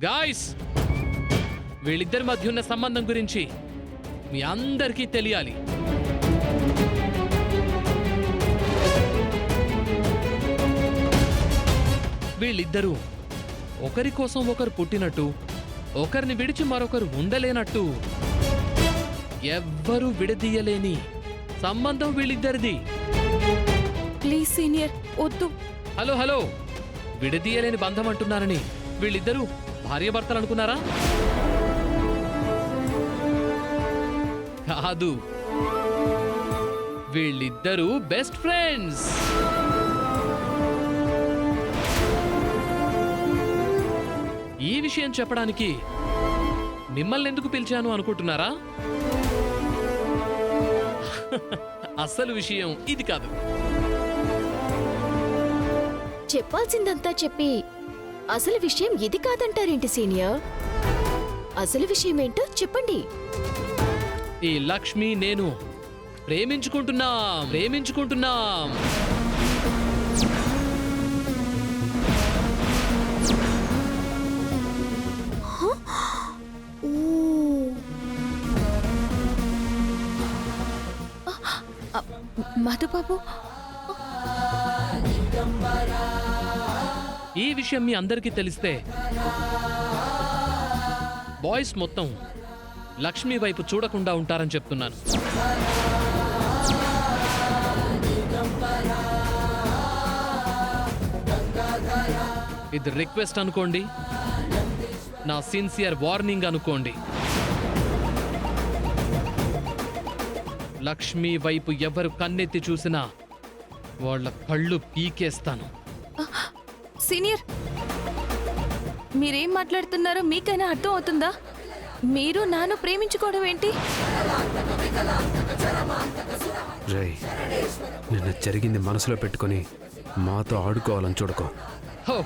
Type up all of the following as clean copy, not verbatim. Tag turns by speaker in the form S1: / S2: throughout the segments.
S1: Guys, వీళ్ళిద్దరి మధ్య ఉన్న సంబంధం గురించి మీ అందరికీ తెలియాలి. వీళ్ళిద్దరూ ఒకరి కోసం ఒకరు పుట్టినట్టు, ఒకరిని విడిచి మరొకరు ఉండలేనట్టు, ఎవ్వరూ విడదీయలేని సంబంధం వీళ్ళిద్దరిది.
S2: ప్లీజ్ సీనియర్, వద్దు.
S1: హలో హలో, విడదీయలేని బంధం అంటున్నారని వీళ్ళిద్దరూ భార్యాభర్తలు అనుకున్నారా? కాదు, వీళ్ళిద్దరూ బెస్ట్ ఫ్రెండ్స్. ఈ విషయం చెప్పడానికి మిమ్మల్ని ఎందుకు పిలిచాను అనుకుంటున్నారా? అసలు విషయం ఇది కాదు.
S3: చెప్పాల్సిందంతా చెప్పి అసలు విషయం ఇది కాదంటారేంటి సీనియర్? అసలు విషయం ఏంటో చెప్పండి.
S1: ఈ లక్ష్మి నేను ప్రేమించుకుంటున్నాం.
S2: మధుబాబు,
S1: ఈ విషయం మీ అందరికీ తెలిస్తే బాయ్స్ మొత్తం లక్ష్మి వైపు చూడకుండా ఉంటారని చెప్తున్నాను. ఇది రిక్వెస్ట్ అనుకోండి, నా సిన్సియర్ వార్నింగ్ అనుకోండి. లక్ష్మి వైపు ఎవరు కన్నెత్తి చూసినా వాళ్ళ కళ్ళు పీకేస్తాను.
S2: సీనియర్, మీరేం మాట్లాడుతున్నారో మీకైనా అర్థం అవుతుందా? మీరు నాను ప్రేమించుకోవడం ఏంటి?
S4: రే, నిన్న జరిగింది మనసులో పెట్టుకొని మాతో ఆడుకోవాలని చూడకో.
S1: Oh,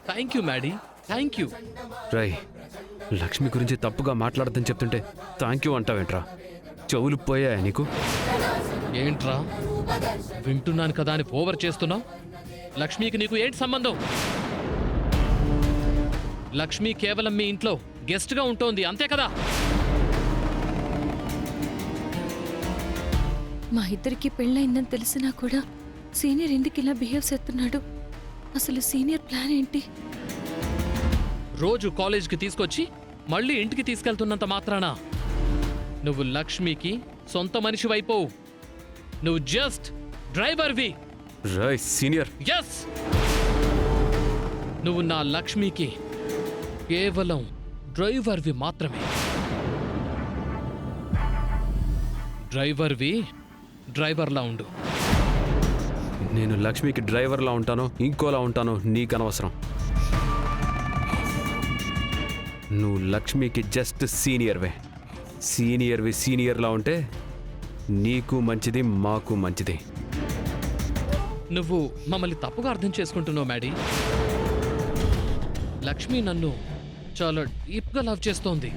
S1: thank you Maddy, thank you.
S4: Rai, Lakshmi గురించి తప్పుగా మాట్లాడదని చెప్తుంటే థ్యాంక్ యూ అంటావేంట్రా? చెవులు పోయాయా నీకు?
S1: ఏంట్రా, వింటున్నాను కదా అని ఓవర్ చేస్తున్నావు? లక్ష్మికి నీకు ఏంటి సంబంధం? లక్ష్మి కేవలం మీ ఇంట్లో గెస్ట్గా ఉంటోంది, అంతే కదా?
S2: మా ఇద్దరికి పెళ్ళయిందని తెలిసినా కూడా సీనియర్ ఎందుకు ఇలా బిహేవ్ చేస్తున్నాడు? అసలు సీనియర్ ప్లాన్ ఏంటి?
S1: రోజు కాలేజ్కి తీసుకొచ్చి మళ్ళీ ఇంటికి తీసుకెళ్తున్నంత మాత్రాన నువ్వు లక్ష్మికి సొంత మనిషి వైపోవు. నువ్వు జస్ట్ డ్రైవర్వి.
S4: రై సీనియర్,
S1: ఎస్, నువ్వు నా లక్ష్మికి కేవలం డ్రైవర్వి మాత్రమే. డ్రైవర్లా ఉండు.
S4: నేను లక్ష్మికి డ్రైవర్లా ఉంటానో ఇంకోలా ఉంటానో నీకనవసరం. నువ్వు లక్ష్మికి జస్ట్ సీనియర్లా ఉంటే నీకు మంచిది, మాకు మంచిది.
S1: నువ్వు మమ్మల్ని తప్పుగా అర్థం చేసుకుంటున్నావు మ్యాడీ. లక్ష్మి నన్ను చాలా డీప్గా లవ్ చేస్తోంది.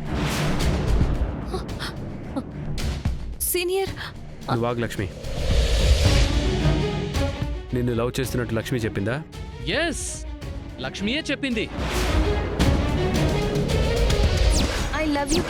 S2: సీనియర్,
S4: నువ్వు ఆగు లక్ష్మి. నిన్ను లవ్ చేస్తున్నట్టు లక్ష్మి చెప్పిందా?
S1: ఎస్, లక్ష్మియే చెప్పింది.
S2: I love you.